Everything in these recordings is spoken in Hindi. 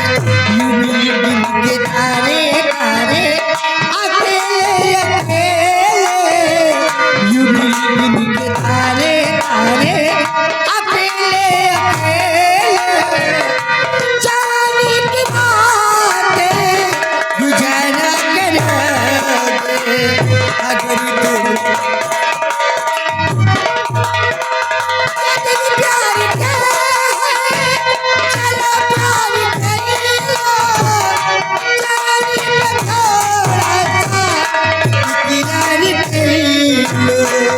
यूं ही दिल के तारे तारे अकेले अकेले, यूं ही दिल के तारे तारे अकेले अकेले, जाने की बातें गुजारा कर दे अगर तुम प्यार के चलो प्यार कर लो, जाने का थोड़ा सा इकरार कर लो,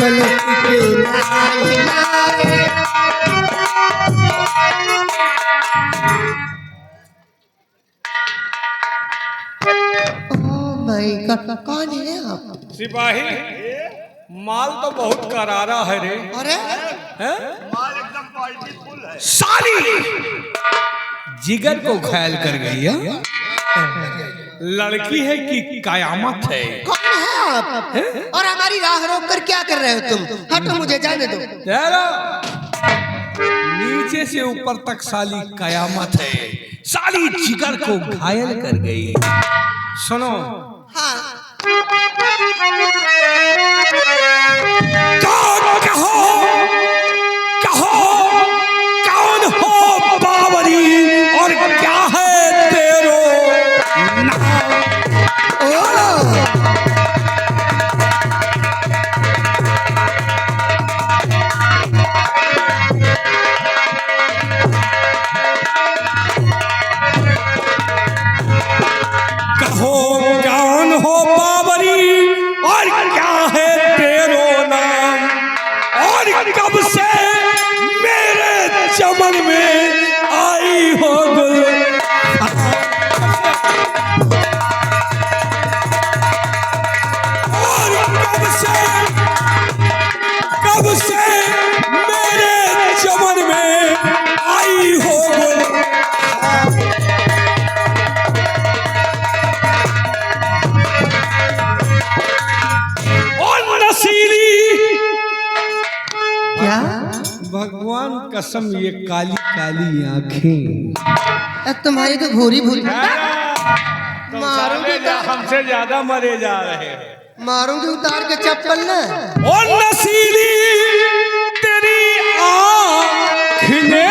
पलक के लाए लाए। ओह माय गॉड, कौन है आप? सिपाही, माल तो बहुत करारा है रे। अरे हैं? माल एकदम क्वालिटी फुल है। साली जिगर को घायल कर गई है। लड़की है कि कयामत है? कौन है आप? और हमारी राह रोक कर क्या कर रहे हो तुम? हटो, मुझे जाने दो। तेरा नीचे से ऊपर तक साली कयामत है। साली जिगर को घायल कर गई। सुनो, हाँ, कहो कहो कौन हो बावरी और क्या है तेरो नाम? कहो कौन हो बावरी और क्या है तेरो नाम? और कब से मेरे चमन में आई हो गुल? और कब से मेरे चमन में आई हो गुल? और नसीली, क्या? भगवान कसम ये काली काली आंखें। तुम्हारी तो भूरी भूरी। तुम साले हमसे ज्यादा मरे जा रहे हैं। मारूंगी उतार के चप्पल ना। और नसीली तेरी आँख ने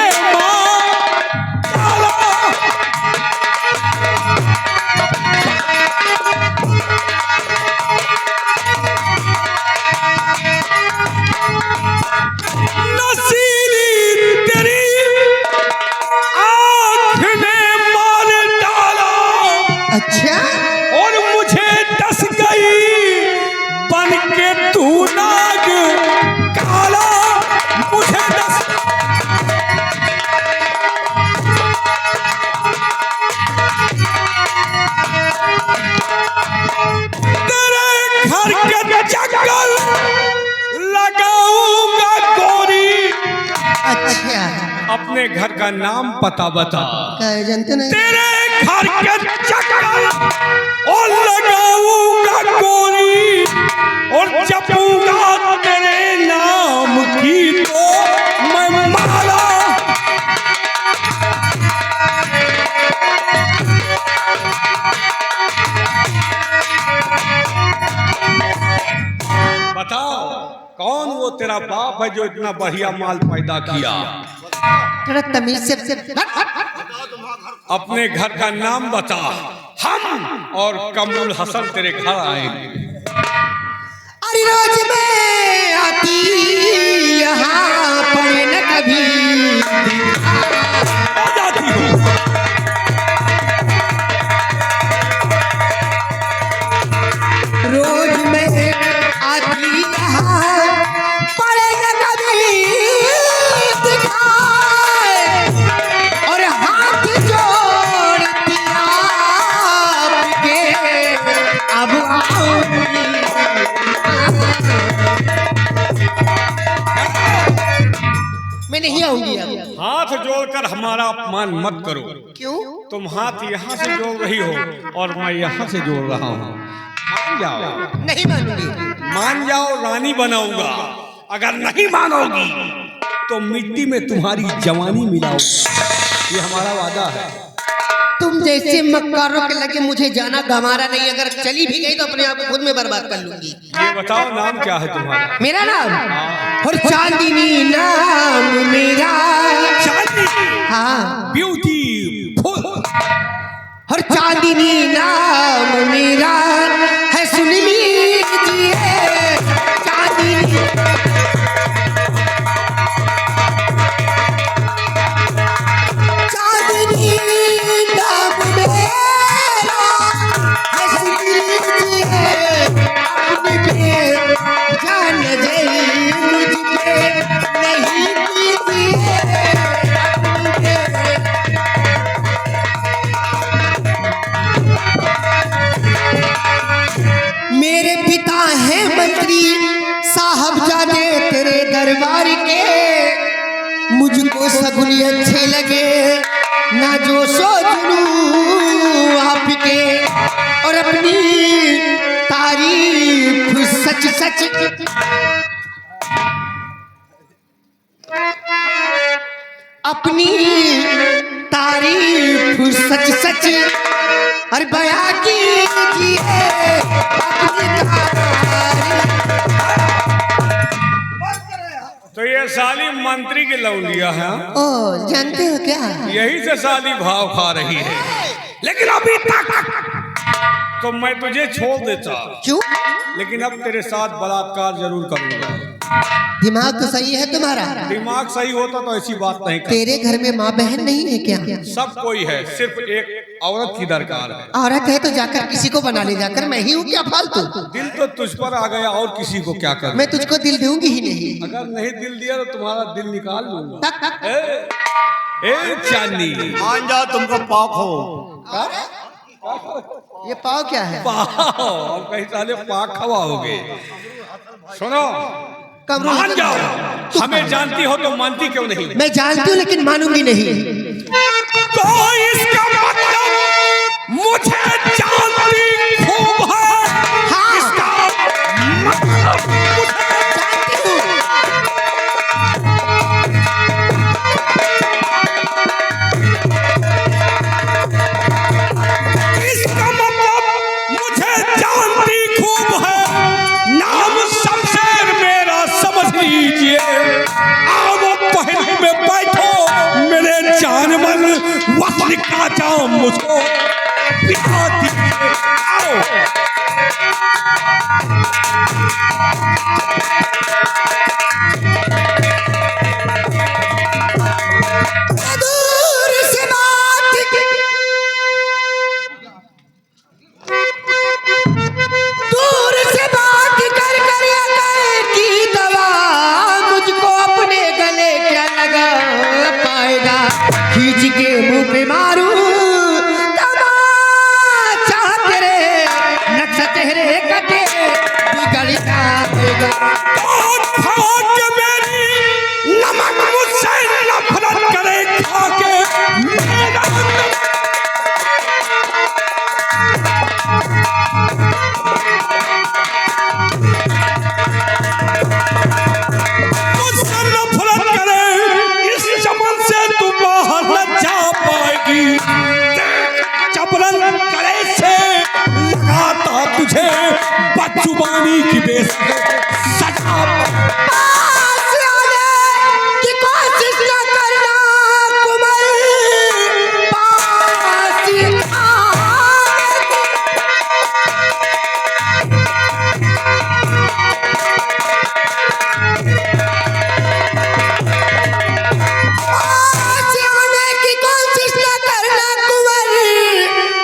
मारा, नसीली तेरी आँख ने मार डाला। अच्छा, और मुझे डस गई बन के तू नाग काला, मुझे डस। तेरे घर के चक्कर लगाऊंगा गोरी। अच्छा, अपने घर का नाम पता बता। क्या जानते नहीं? तेरे घर के चक्कर और लगाऊंगा गोरी, और जपूंगा तेरे नाम की तो मैं माला। बताओ कौन वो तेरा बाप है जो इतना बढ़िया माल पैदा किया? थोड़ा तमीज से अपने घर का नाम बता। हम और कमरुल हसन तेरे घर आए। अरे रोज में आती यहाँ पर न कभी आ जाती हो। रोज में आती यहाँ पर न कभी दिखाए, और हाथ जोड़ती आपके अब आऊंगी। मैं नहीं आऊंगी अब। हाथ जोड़कर हमारा अपमान मत करो। क्यों? तुम हाथ यहाँ से जोड़ रही हो और मैं यहाँ से जोड़ रहा हूँ। मान जाओ। नहीं मानूंगी। मान जाओ, रानी बनाऊंगा। अगर नहीं मानोगी तो मिट्टी में तुम्हारी जवानी मिलाऊंगा। ये हमारा वादा है। तुम जैसे मक्कारों के लगे मुझे जाना गंवारा नहीं। अगर चली भी गई तो अपने आप को खुद में बर्बाद कर लूंगी। ये बताओ नाम क्या है तुम्हारा? मेरा नाम और चांदनी नाम मेरा। चांदनी? हाँ ब्यूटीफुल। और चांदनी नाम मेरा है, सुन लीजिए चांदनी। चांदनी नाम मेरा है, सुन लीजिए अपनी पे जान जाइए मुझ पे नहीं कीजिए अपनी पे। मेरे पिता हैं मंत्री साहबजादे तेरे दरबार के। मुझको सगुनी अच्छे लगे ना जो सोचूं आपके, और अपनी तारीफ सच सच अपनी तारीफ सच सच और बयां कीजिए अपनी तारीफ। तो ये साली मंत्री की लौंडिया है। ओ जानते हो क्या? यही से साली भाव खा रही है। लेकिन अभी तक तो मैं तुझे छोड़ देता, क्यों? लेकिन अब तेरे साथ बलात्कार जरूर करूंगा। दिमाग तो सही है तुम्हारा। दिमाग सही होता तो ऐसी बात नहीं करता। तेरे घर में माँ बहन नहीं है क्या? सब कोई है, सिर्फ एक औरत की दरकार है। औरत है तो जाकर किसी को बना ले जाकर। मैं ही हूँ क्या फालतू? दिल तो तुझ पर आ गया और किसी को क्या कर। मैं तुझको दिल दूंगी ही नहीं। अगर नहीं दिल दिया तो तुम्हारा दिल निकाल लूंगा। ए चांदनी, मान जाओ तुमको पाप हो। ये पाव क्या है? पाओ और कहीं साले पाक खवाओगे। सुनो, कमरों मान जाओ। हमें जानती हो तो मानती क्यों नहीं? मैं जानती हूँ लेकिन मानूंगी नहीं। तो इसका मतलब मुझे जानती खूब है। हाँ। इसका मतलब मुझे जानती हूँ। इसका मतलब मुझे जानती खूब है। नाम शमशेर मेरा समझ लीजिए। आओ पहले में बैठो मेरे जान मन वक्त का जाम मुझको बिता दीजिए। आओ। दूर से बात दूर से बात कर कर अकल की दवा मुझको अपने गले क्या लगा पाएगा। खींच के मुंह पे मारू तमाचा तेरे नक्शा चेहरे कटे बिगड़ जाएगा। भाग्य मेरी नमक मुझसे नफरत करे खा के मेरा मुझसे नफरत करे। इस चमन से तू बाहर न जा पाएगी। चपरन करे से लगाता तुझे बदजुबानी की सजा। पास आने की कोशिश न करना कुंवर। पास आने की पास आने की कोशिश न करना कुंवर,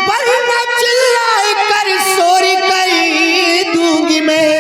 वरना चिल्लाए कर शोर कर दूंगी मैं।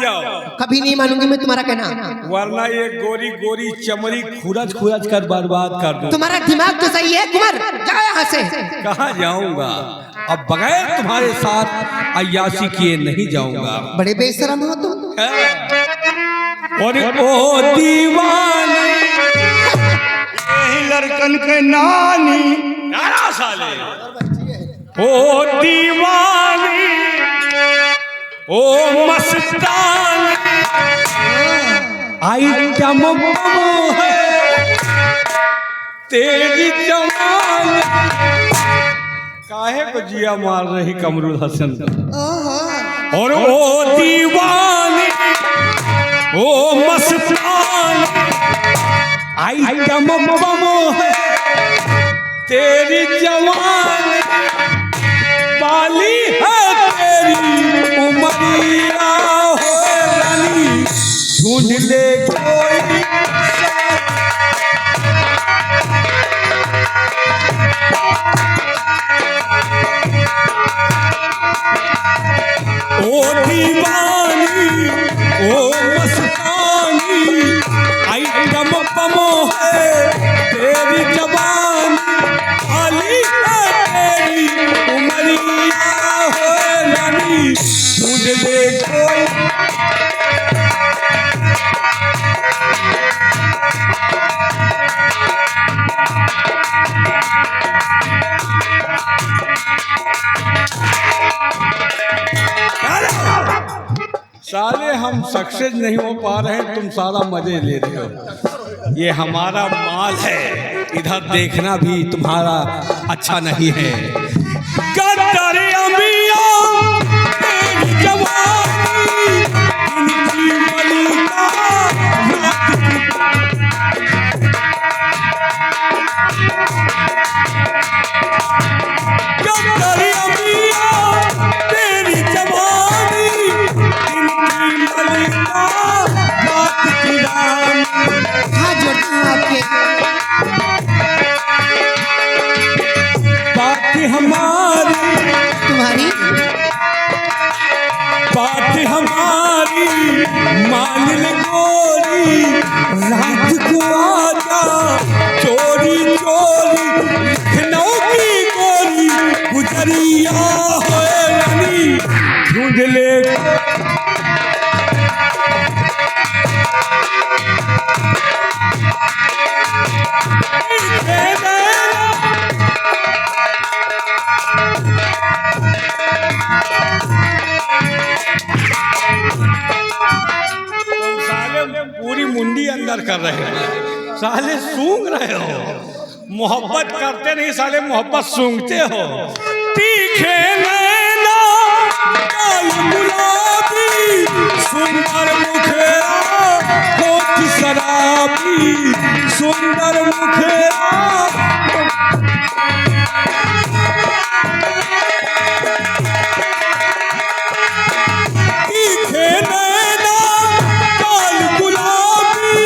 जाओ, कभी नहीं मानूंगी मैं तुम्हारा कहना। वरना ये गोरी गोरी चमड़ी खुरच खुरच कर बर्बाद कर दूं। तुम्हारा दिमाग तो सही है कुंवर, जाओ यहाँ से। कहाँ जाऊंगा? अब बगैर तुम्हारे साथ अय्याशी किए नहीं जाऊंगा। बड़े बेशरम हो तुम। और ओ दीवानी, यही लड़कन के नानी। नारा साले, ओ दीवानी, ओ मस्तानी, आइटम बम है तेरी जवानी। काहे को जिया मार रही कमरुल हसन को? और ओ दीवानी, ओ मस्तानी, आइटम बम है तेरी जवानी। बाली है तेरी उमरिया हो रानी, ढूंढ ले कोई। ओ दीवानी, ओ मस्तानी, आइटम बम है तेरी जवानी। बाली है तेरी उमरिया हो रानी, ढूंढ ले कोई। साले हम सक्सेस नहीं हो पा रहे हैं, तुम सारा मजे ले रहे हो। ये हमारा माल है, इधर देखना भी तुम्हारा अच्छा नहीं है। गद्दार अमिया तेरी जवानी, इनकी मलिका गद्दार अमिया तेरी जवानी, इनकी मलिका बात की रानी। हाथ जोड़ती हूँ आपके। बात हमारी, तुम्हारी बात हमारी मान ले गोरी, रात को आजा चोरी चोरी। लखनऊ की गोरी गुजरिया हो रानी, ढूंढ ले। तुम साले पूरी मुंडी अंदर कर रहे हो, साले सूंघ रहे हो। मोहब्बत करते नहीं साले, मोहब्बत सूंघते हो। तीखे नैना लाल गुलाबी, सुंदर मुखेरा होठ शराबी, सुंदर मुखेरा। तीखे नैना लाल गुलाबी,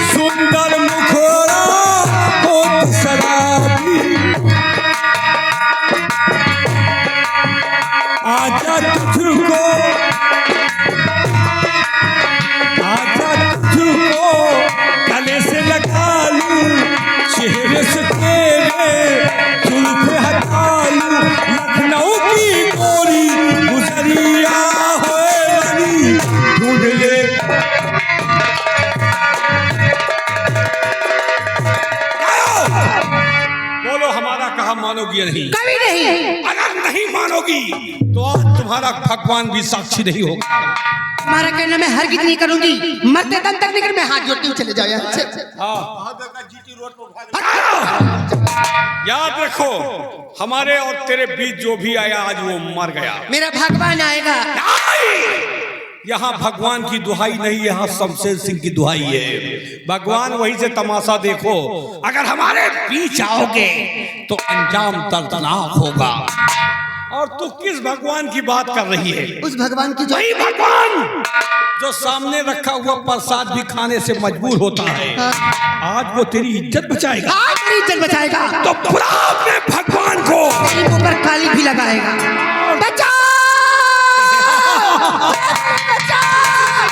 सुंदर मुखेरा होठ शराबी। आजा तुझको, आजा तुझको गले से लगा लूं, चेहरे से तेरे जुल्फ हटा लूं। लखनऊ की गोरी गुजरिया हो रानी, ढूंढ ले। बोलो हमारा कहा मानोगी या नहीं? कभी नहीं। अगर नहीं मानोगी तो आज तुम्हारा भगवान भी साक्षी नहीं होगा। तुम्हारा कहना मैं हरगिज नहीं करूंगी, मरते दम तक निकल। मैं हाथ जोड़ती हूँ, चले जाओ यहाँ से। याद रखो, हमारे और तेरे बीच जो भी आया आज वो मर गया। मेरा भगवान आएगा। यहाँ भगवान की दुहाई नहीं, यहाँ शमशेर सिंह की दुहाई है। भगवान वहीं से तमाशा देखो। अगर हमारे बीच आओगे तो अंजाम दर्दनाक होगा। और तू किस भगवान की बात कर रही है? उस भगवान की जो वही भगवान जो सामने रखा हुआ प्रसाद भी खाने से मजबूर होता है, आज वो तेरी इज्जत बचाएगा। आज मेरी इज्जत बचाएगा तो पूरा अपने भगवान को तेरे मुंह पर काली भी लगाएगा। बचाओ! बचाओ!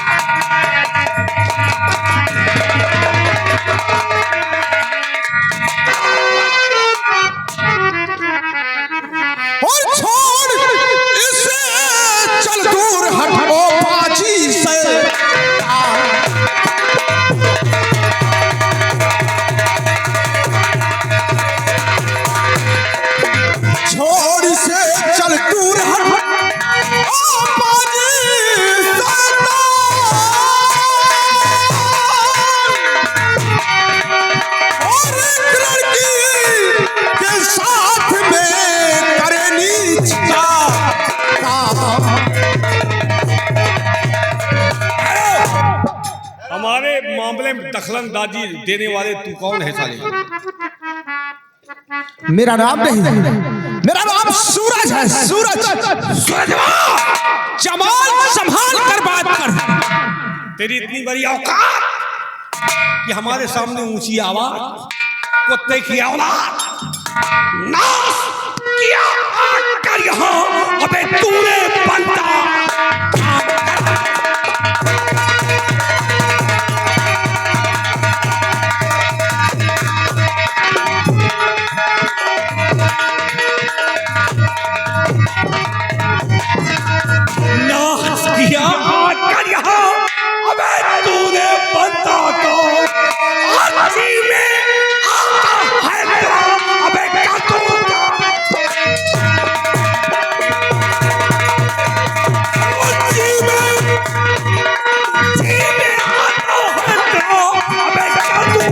और छोड़ इसे चल दूर हटो पाजी से छोड़ इसे चल दूर हटो पाजी से और एक लड़की के साथ में करे नीच का काम। हमारे मामले में दखलंदाजी देने वाले तू कौन है साले? मेरा नाम नहीं है, मेरा नाम सूरज है। सूरज जमाल संभाल कर बात कर। तेरी इतनी बड़ी औकात कि हमारे सामने ऊंची आवाज, कुत्ते की औलाद, नाश किया आकर यहाँ। अबे तूने बनता नाश किया आकर यहाँ। अबे तूने बनता तो आजी में आता है तेरा। अबे क्या तू आजी में आता है तेरा। अबे क्या तू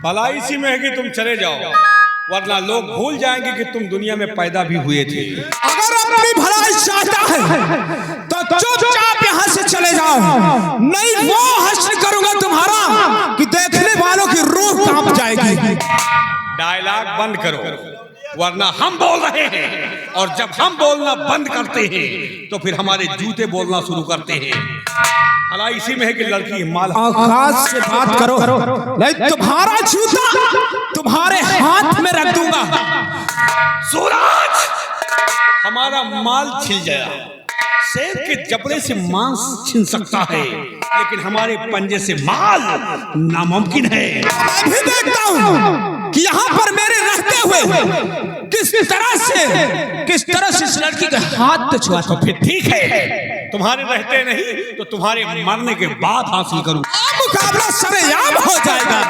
भलाई इसी में है कि तुम चले जाओ, वरना लोग भूल जाएंगे कि तुम दुनिया में पैदा भी हुए थे। अगर अपनी भलाई चाहता है तो चुपचाप यहाँ से चले जाओ, नहीं वो हश्र करूंगा तुम्हारा कि देखने वालों की रूह कांप जाएगी। डायलॉग बंद करो, वरना हम बोल रहे हैं और जब हम बोलना बंद करते हैं तो फिर हमारे जूते बोलना शुरू करते हैं। भला इसी में है कि लड़की माल औकात से बात करो, नहीं तुम्हारा जूता तुम्हारे हाथ में रख दूंगा। सूरज, हमारा माल छिल गया। शेर के जबड़े से मांस छिन सकता है, लेकिन हमारे पंजे से माल नामुमकिन है। मैं भी देखता हूँ कि यहाँ पर मेरे रहते हुए किस तरह से इस लड़की के हाथ छुआ। तो फिर ठीक है, तुम्हारे रहते नहीं तो तुम्हारे मरने के बाद हासिल करूँ। मुकाबला सरेआम हो जाएगा।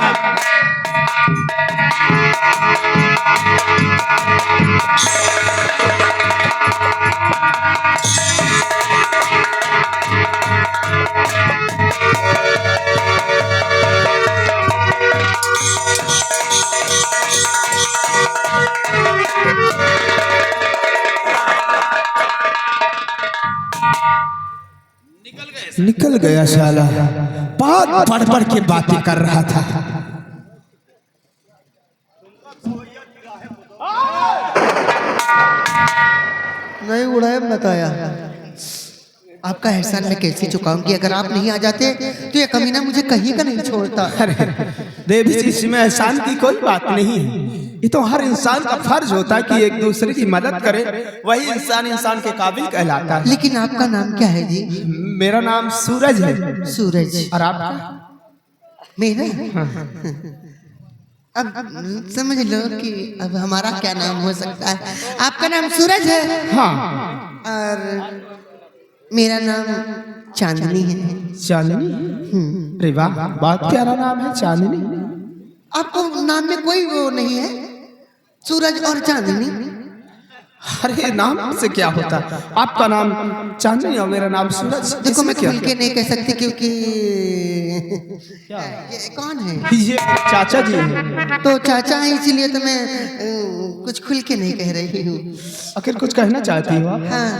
निकल गया साला, बात पढ़ पढ़ के बातें कर रहा था। नहीं उड़ाया बताया, आपका एहसान मैं कैसे चुकाऊं कि अगर आप नहीं आ जाते तो ये कमीना मुझे कहीं का नहीं छोड़ता। देवी जी, इसमें एहसान की कोई बात नहीं है। ये तो हर इंसान का फर्ज होता है कि एक दूसरे की मदद करे, वही इंसान के काबिल कहलाता है। लेकिन आपका नाम क्या है जी? मेरा नाम सूरज है। सूरज। और आपका? मेरा? अब समझ लो कि अब हमारा क्या नाम हो सकता है। आपका नाम सूरज है? हाँ। और मेरा नाम चांदनी है। चांदनी? अरे वाह, बहुत प्यारा नाम है चांदनी। आपको नाम में कोई वो नहीं है? सूरज और चांदनी? अरे नाम से क्या होता, आपका नाम चांदनी और मेरा नाम सूरज। देखो मैं खुल के नहीं कह सकती क्योंकि ये कौन है? ये चाचा जी हैं। तो चाचा है इसीलिए तो मैं कुछ खुल के नहीं कह रही हूँ। आखिर कुछ कहना चाहती हो आप? हाँ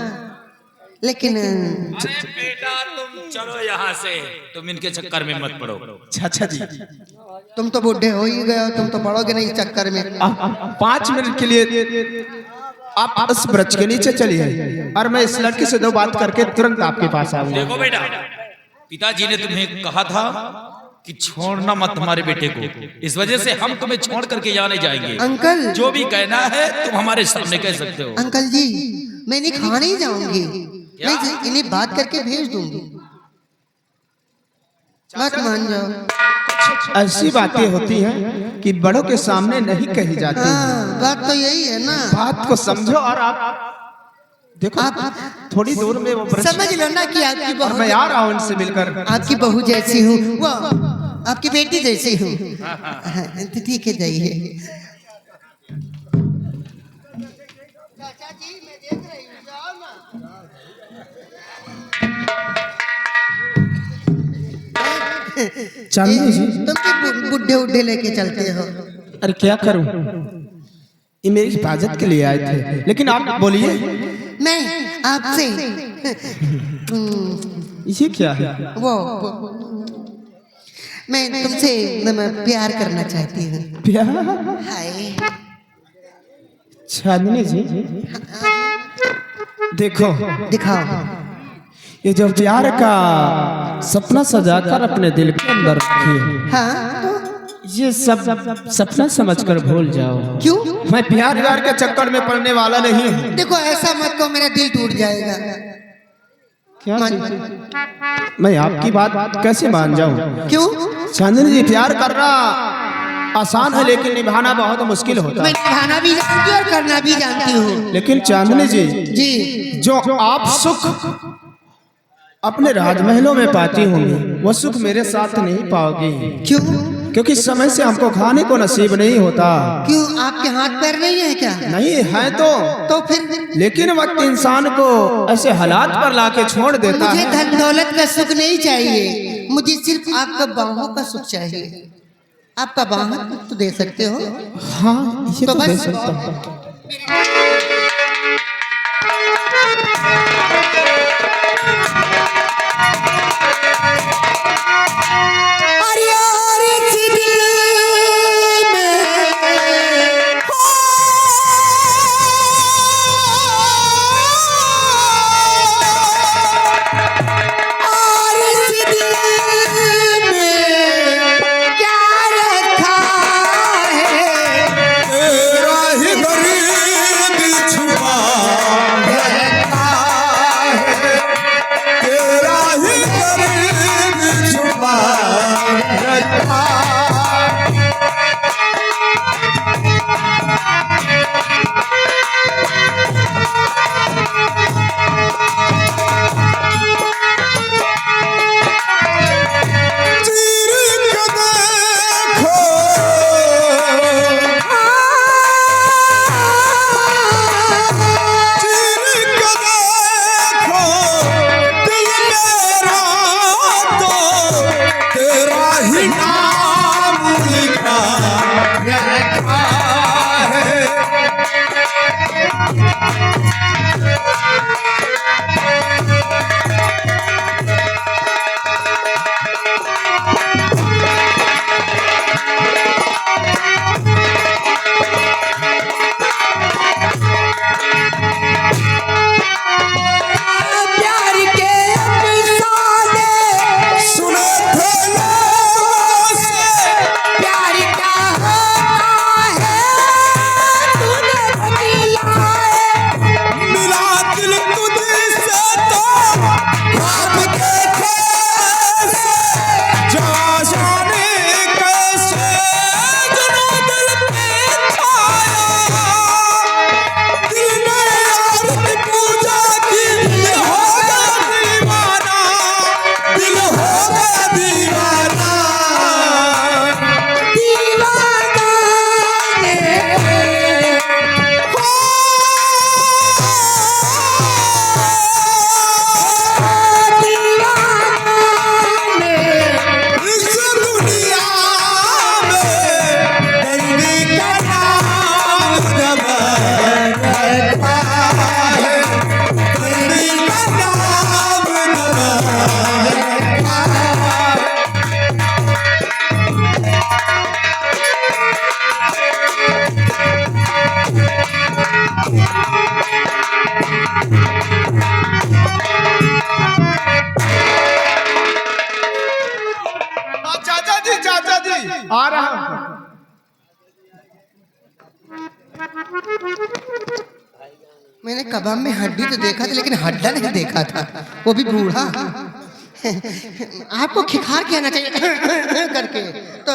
लेकिन बेटा तुम चलो यहाँ से, तुम इनके चक्कर में मत पड़ो। चाचा जी, तुम तो बूढ़े हो ही गए हो, तुम तो पड़ोगे नहीं चक्कर में। 5 मिनट के लिए आप उस वृक्ष के नीचे चलिए और मैं इस लड़की से 2 बात करके तुरंत आपके पास आऊंगा। देखो बेटा, पिताजी ने तुम्हें कहा था कि छोड़ना मत हमारे बेटे को, इस वजह से हम तुम्हें छोड़ करके यहाँ नहीं जाएंगे। अंकल, जो भी कहना है तुम हमारे सामने कह सकते हो। अंकल जी, मैं इन्हें खाने नहीं जाऊंगी, मैं इन्हें बात करके भेज दूंगी। बात मान जाओ। ऐसी बातें होती हैं कि बड़ों के सामने नहीं कही जाती। हाँ, बात तो यही है ना। बात को समझो और आप देखो, आप थोड़ी दूर में वो वृक्ष, समझ लो ना कि आपकी और बहू, मैं आ रहा हूँ उनसे मिलकर। आपकी बहू जैसी हूँ, वो आपकी बेटी जैसी हूँ। तो ठीक है, जाइए। चाचा जी मैं देख रही हूँ, जाओ ना। चांदनी जी, तुम भी बुढ़े उड्ढे लेके चलते हो। अरे क्या करूं, ये मेरी हिफाजत के लिए आए थे, लेकिन आप बोलिए। मैं आपसे ये क्या है? वो मैं तुमसे प्यार करना चाहती हूँ। प्यार? हाय चांदनी जी, देखो, दिखाओ। ये जो प्यार का सपना सजाकर अपने दिल के अंदर रखी, हाँ ये सब सपना समझकर भूल जाओ। क्यों? मैं प्यार व्यार के चक्कर में पड़ने वाला नहीं हूँ। देखो ऐसा मत कहो, मेरा दिल टूट जाएगा। क्या? मैं आपकी बात कैसे मान जाऊं? क्यों? चांदनी जी, प्यार करना आसान है लेकिन निभाना बहुत मुश्किल होता मैं है। निभाना भी जानती हूँ और करना भी जानती हूँ। लेकिन चांदनी जी, जी, जो आप सुख अपने राजमहलों में पाती होंगी, वो सुख मेरे साथ नहीं पाओगी। क्यों? क्योंकि समय से हमको खाने को नसीब नहीं होता। क्यों? आपके हाथ पैर नहीं है क्या? नहीं है तो फिर? लेकिन वक्त इंसान को ऐसे हालात पर लाके छोड़ देता मुझे है। धन दौलत का सुख नहीं चाहिए, मुझे सिर्फ आपका बाहों का सुख चाहिए। आपका बाहों तो दे सकते हो? हाँ, ये तो तो दे बस सकता हूँ। आ रहा हूँ। मैंने कबाब में हड्डी तो देखा था लेकिन हड्डा नहीं देखा था, वो भी बूढ़ा। आपको खिखार के आना चाहिए करके तो।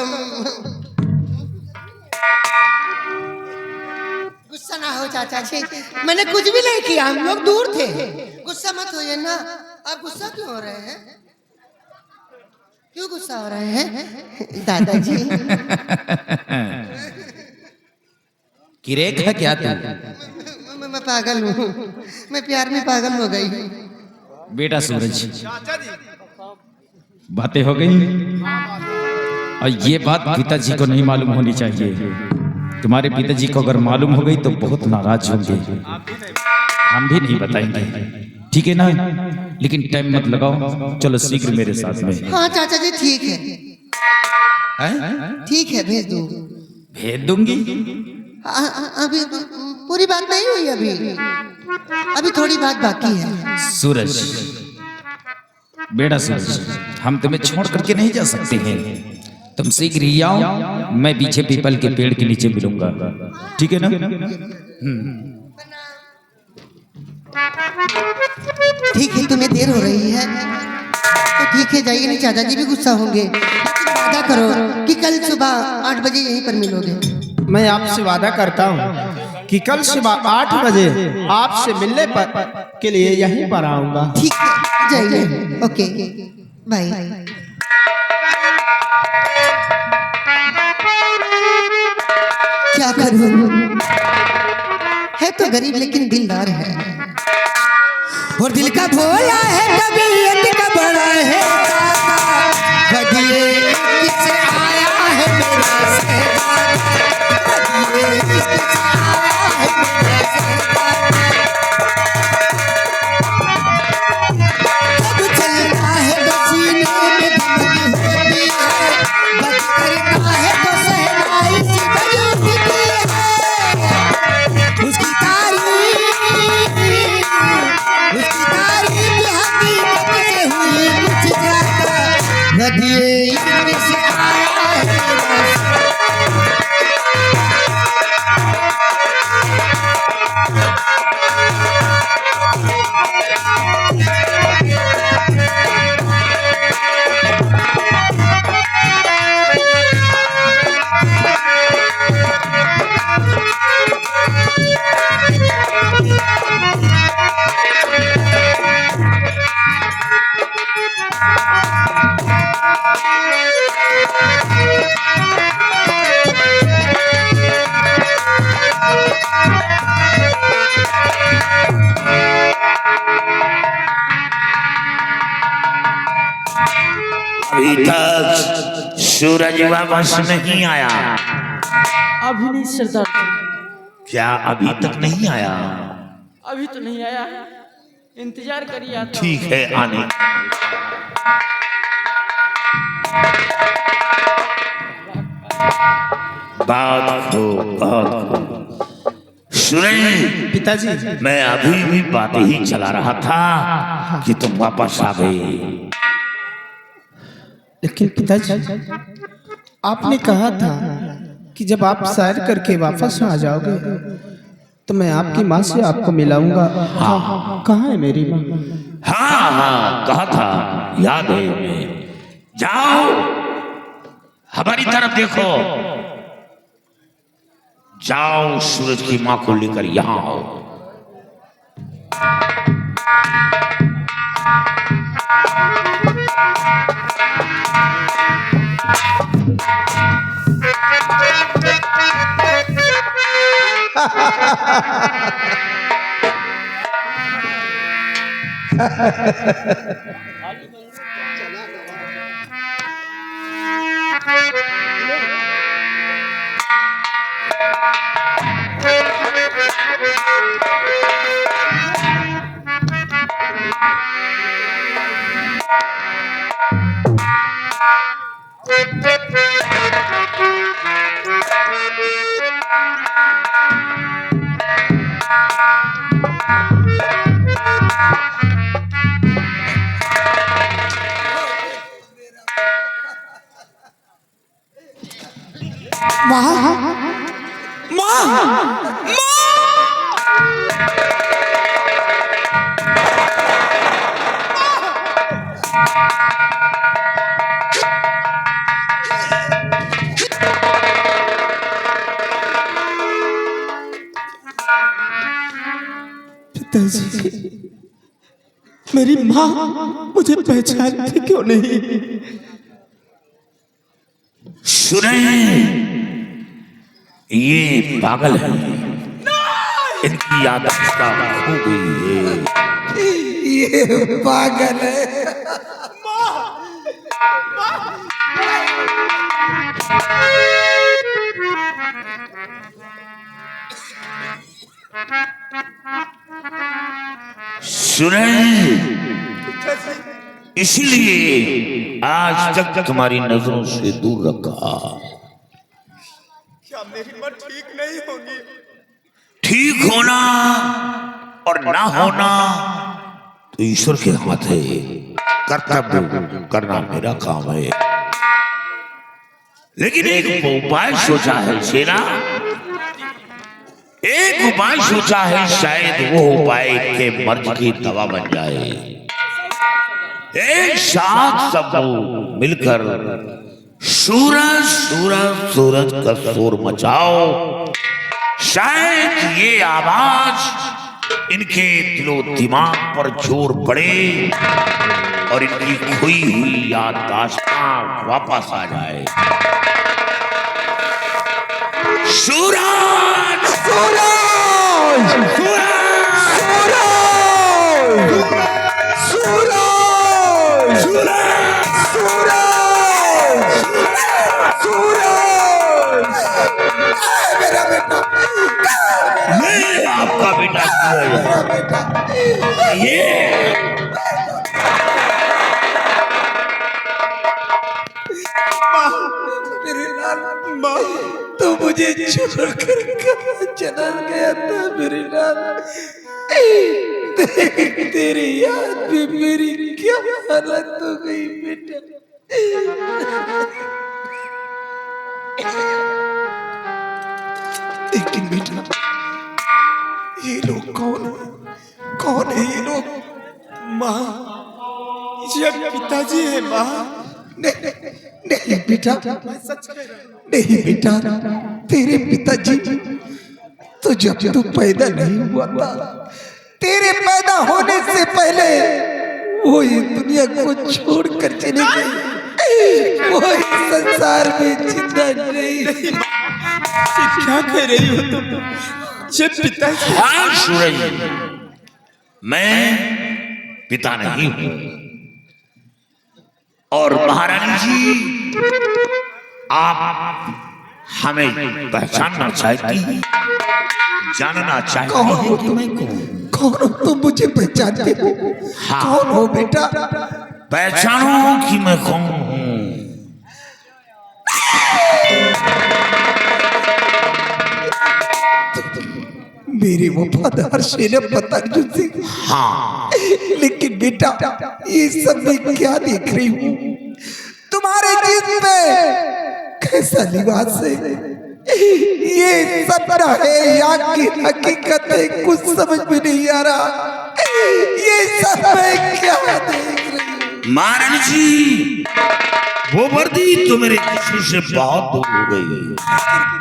गुस्सा ना हो चाचा जी, मैंने कुछ भी नहीं किया, हम लोग दूर थे। गुस्सा मत होइए ना। आप गुस्सा क्यों हो रहे हैं? क्यों गुस्सा हो रहे हैं दादाजी? किरेक है क्या तू? मैं पागल हूँ, मैं प्यार में पागल हो गई हूँ। बेटा सूरज, बातें हो गई और ये बात पिताजी को नहीं मालूम होनी चाहिए। तुम्हारे पिताजी को अगर मालूम हो गई तो बहुत नाराज होंगे। हम भी नहीं बताएंगे, ठीक है ना? लेकिन टाइम मत लगाओ, चलो शीघ्र मेरे साथ में। हाँ चाचा जी ठीक है, ठीक है भेज दो। भेज दूंगी। अभी पूरी बात नहीं हुई, अभी थोड़ी बात बाकी है। सूरज, बेटा सूरज, हम तुम्हें छोड़ करके नहीं जा सकते हैं। तुम शीघ्र ही आओ, मैं पीछे पीपल के पेड़ के नीचे मिलूंगा, ठीक है ना? ठीक है, तुम्हें देर हो रही है तो ठीक है जाइए, नहीं चाचा जी भी गुस्सा होंगे। लेकिन वादा करो कि कल सुबह 8 बजे यहीं पर मिलोगे। मैं आपसे वादा करता हूँ कि कल सुबह 8 बजे आपसे मिलने पर के लिए यहीं पर आऊंगा। ठीक है जाइए, ओके बाय। क्या करूं, है तो गरीब लेकिन दिलदार है, और दिल का भोला है, तबीयत का बड़ा है। बदिए किससे आया है मेरा सहजादा, बदिए किससे आया है मेरा सहजादा। जब चलता है तो सीने में धमक होती है, बच करता है तो सहनाई सी बजती है। उसकी तारीफ हकीकत से हुई कुछ ज्यादा, बदिए इनमें से आया है मेरा। अभी तक सूरज वापस नहीं आया। अभी नहीं सरदार, क्या अभी तक नहीं आया? अभी तो नहीं आया, इंतजार करिए आता हूं। ठीक है, आने। बात हो, बात हो। सूरज, पिताजी, मैं अभी भी बातें ही चला रहा था कि तुम वापस आ गए। लेकिन पिताजी आपने कहा था कि जब आप सैर करके वापस आ जाओगे तो मैं आपकी माँ से आपको मिलाऊंगा। हाँ, कहाँ है मेरी माँ? हाँ हाँ, कहा था, याद है हमें। जाओ, हमारी तरफ देखो। जाओ, सूरज की माँ को लेकर यहाँ आओ। पिताजी, मेरी माँ मुझे पहचानती क्यों नहीं? सुने, ये पागल है, इनकी याददाश्त खो गई है। ये पागल है। सुने, इसीलिए आज तक तुम्हारी नजरों से दूर रखा। क्या मेरी माँ ठीक नहीं होगी? ठीक होना और ना होना तो ईश्वर के हाथ है। कर्तव्य करना मेरा काम है। लेकिन एक उपाय सोचा है सेना, एक उपाय सोचा है, शायद वो उपाय के मर्ज की दवा बन जाए। एक साथ सबको मिलकर सूरज सूरज सूरज का शोर मचाओ। शायद ये आवाज इनके दिलो दिमाग पर जोर पड़े और इनकी खोई हुई याददाश्त वापस आ जाए। सूरज सूरज सूरज सूरज सूरज मेरा बेटा, मैं आपका बेटा ये मेरे लाल, माँ तो मुझे छोड़ कर कहाँ चला गया था मेरे लाल? तेरी याद में मेरी क्या हालत हो गई बेटा। लेकिन बेटा, ये लोग कौन है? कौन है ये लोग? माँ, ये पिताजी है माँ। नहीं बेटा, नहीं बेटा, तेरे पिताजी तो जब तू पैदा नहीं हुआ था, तेरे पैदा होने से पहले वो ये दुनिया को छोड़कर चले गए। वो इस संसार में जिंदा नहीं। क्या कह रही हो तुम? ये पिताजी? हाँ सूरज, मैं पिता नहीं हूं। और महारानी जी, आप हमें पहचानना चाहती हैं, जानना चाहती हैं कि मैं कौन? कौन हो तुम? मुझे पहचानते हो? हाँ। कौन हो बेटा? पहचानो कि मैं कौन हूं। मेरे वफादार सेनापति सिंह। हाँ, लेकिन बेटा, ये सब मैं क्या देख रही हूँ? तुम्हारे जिस्म पे कैसा लिबास है? ये सपना है या कि हकीकत है? कुछ समझ में नहीं आ रहा। ये सब मैं क्या देख रही हूँ? महारानी जी, वो वर्दी तो मेरे जिस्म से बहुत दूर हो गई।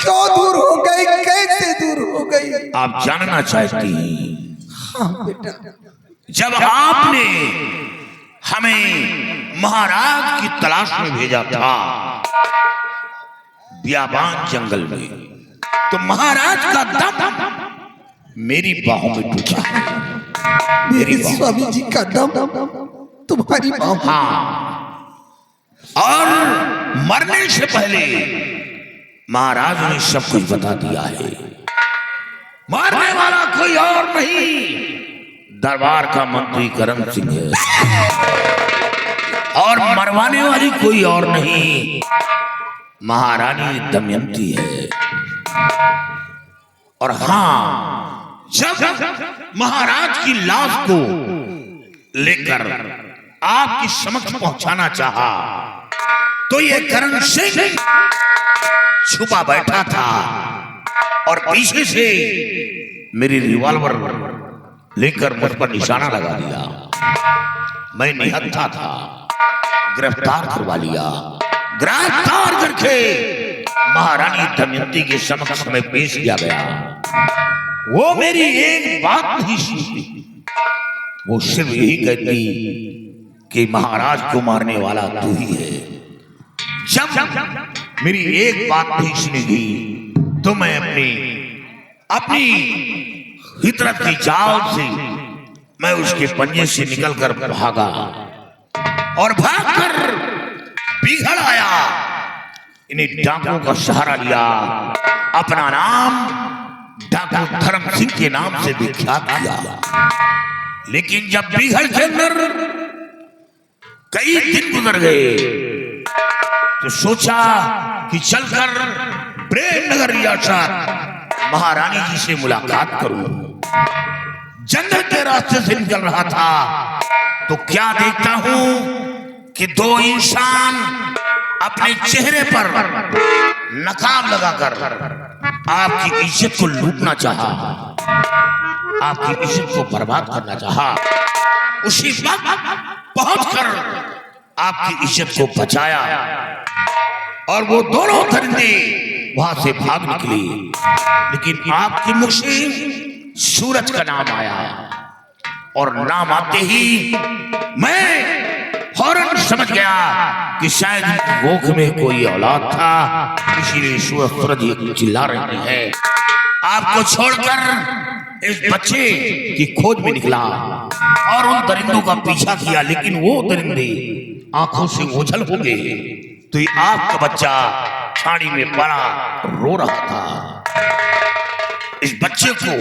क्यों दूर हो गई? कैसे दूर हो गई? आप जानना चाहती हैं? हाँ बेटा। जब आपने हमें महाराज की तलाश में भेजा था बियाबान जंगल में, तो महाराज का दम मेरी बाहों में टूटा। मेरे स्वामी जी का दम तुम्हारी बाहों? हाँ, और मरने से पहले महाराज ने सब कुछ बता दिया है। मारने वाला कोई और नहीं, दरबार का मंत्री करम सिंह है, और मरवाने वाली कोई और नहीं, महारानी दमयंती है। और हाँ, जब महाराज की लाश को लेकर आपकी समक्ष पहुंचाना चाहा, तो ये करण सिंह छुपा बैठा था और पीछे से मेरी रिवॉल्वर लेकर मुझ पर निशाना लगा दिया। मैं निहत्था था, गिरफ्तार करवा लिया। गिरफ्तार करके महारानी दमयंती के समक्ष में पेश किया गया। वो मेरी एक बात नहीं सुनती, वो सिर्फ यही कहती कि महाराज को मारने वाला तू ही है। जब मेरी एक बात नहीं सुनेगी तो मैं अपनी फितरत की जाल से मैं उसके पंजे से निकलकर भागा और भागकर बिगड़ आया। इन्हें डाकुओं का सहारा लिया, अपना नाम डाकू धर्म सिंह के नाम से विख्यात किया। लेकिन जब बिगड़ के अंदर कई दिन गुजर गए तो सोचा कि चलकर प्रेम नगर रियासत महारानी जी से मुलाकात करूं। जंगल के रास्ते से निकल रहा था तो क्या देखता हूं कि दो इंसान अपने चेहरे पर नकाब लगाकर आपकी इज्जत को लूटना चाहा, आपकी इज्जत को बर्बाद करना चाहा। उसी वक्त पहुंचकर आपकी इज्जत को बचाया और वो दोनों दरिंदे वहां से भाग निकले। लेकिन आपके मुख से सूरज का नाम आया और नाम आते ही मैं फौरन समझ गया कि शायद गोख में कोई औलाद था, इसीलिए सूरज ये चिल्ला रही है। आपको छोड़कर इस बच्चे की खोज में निकला और उन दरिंदों का पीछा किया, लेकिन वो दरिंदे आंखों से ओझल हो गए। तो ये आपका बच्चा छाड़ी में पड़ा रो रहा था। इस बच्चे को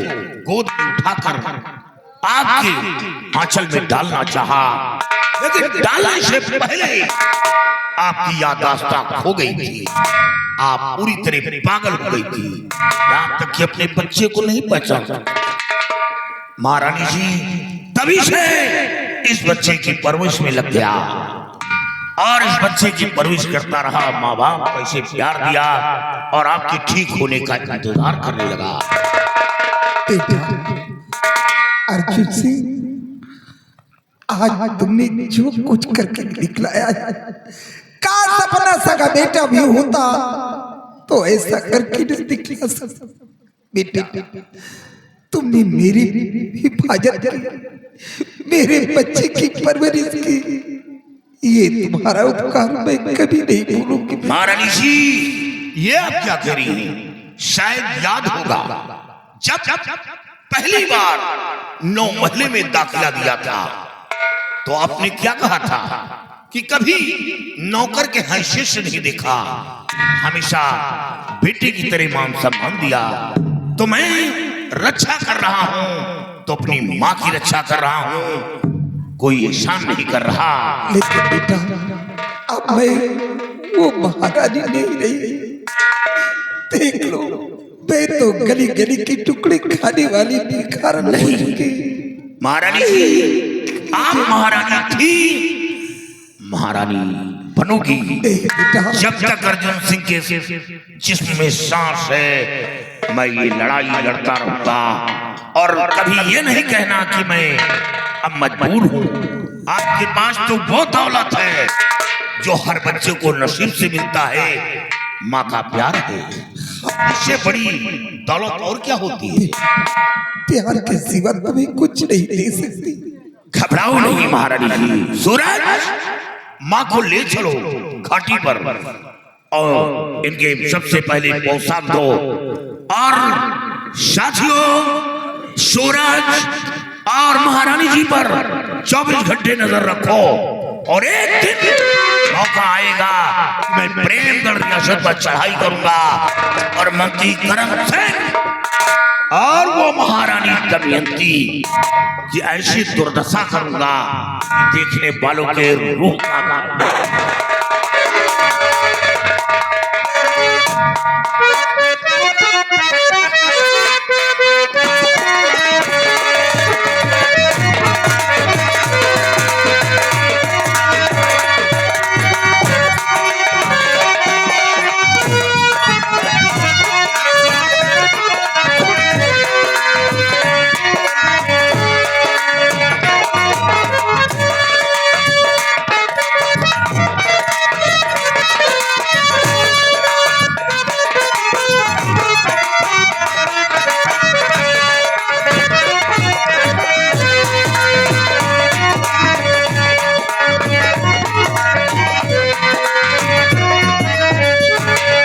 गोद में उठाकर आपके आंचल में डालना चाहा, लेकिन डालने से पहले आपकी याददाश्त खो गई थी। आप पूरी तरह पागल हो गई थी, यहां तक कि अपने बच्चे को नहीं पहचान सकती। महारानी जी तभी से इस बच्चे की परवरिश में लग गया और इस बच्चे की परवरिश करता रहा। माँ बाप को ऐसे प्यार दिया और आपके ठीक होने का इंतजार करने लगा। अर्जुन सिंह, आज तुमने जो कुछ करके दिखलाया, का सपना सगा बेटा भी होता तो ऐसा करके नहीं दिखला सकता। बेटा, तुमने मेरी हिफाजत की, मेरे बच्चे की परवरिश की, ये तुम्हारा उपकार मैं कभी नहीं भूलूंगी। महारानी जी, ये आप क्या कह रही हैं? शायद याद होगा जब पहली बार 9 महले में दाखिला दिया था तो आपने क्या कहा था कि कभी नौकर के हैसियत से नहीं देखा, हमेशा बेटे की तरह मान सम्मान दिया। तो मैं रक्षा कर रहा हूं तो अपनी माँ की रक्षा कर रहा हूं, कोई एहसान नहीं कर रहा। लेकिन बेटा, अब मैं वो महारानी नहीं रही। देख लो, मैं तो गली गली की टुकड़े खाने वाली भिखार नहीं। महारानी जी, आप महारानी थी, महारानी बनोगी जब तक अर्जुन सिंह के जिस्म में सांस है। मैं ये लड़ाई लड़ता रहूंगा और कभी ये नहीं कहना कि मैं अब मजबूर हूं। आपके पास तो वो दौलत है जो हर बच्चे को नसीब से मिलता है, माँ का प्यार है। इससे बड़ी दौलत और क्या होती है? प्यार के सिवा तुम्हें कुछ नहीं दे सकती। घबराओ नहीं महारानी जी। सूरज, माँ को ले चलो घाटी पर और इनके सबसे पहले पोशाक दो। और साथियों, सूरज और महारानी जी पर 24 घंटे नजर रखो और एक दिन मौका आएगा मैं प्रेमगढ़ रियासत पर चढ़ाई करूंगा और मंत्री करम सिंह और वो महारानी दमयंती की ऐसी दुर्दशा करूंगा कि देखने वालों के रूह का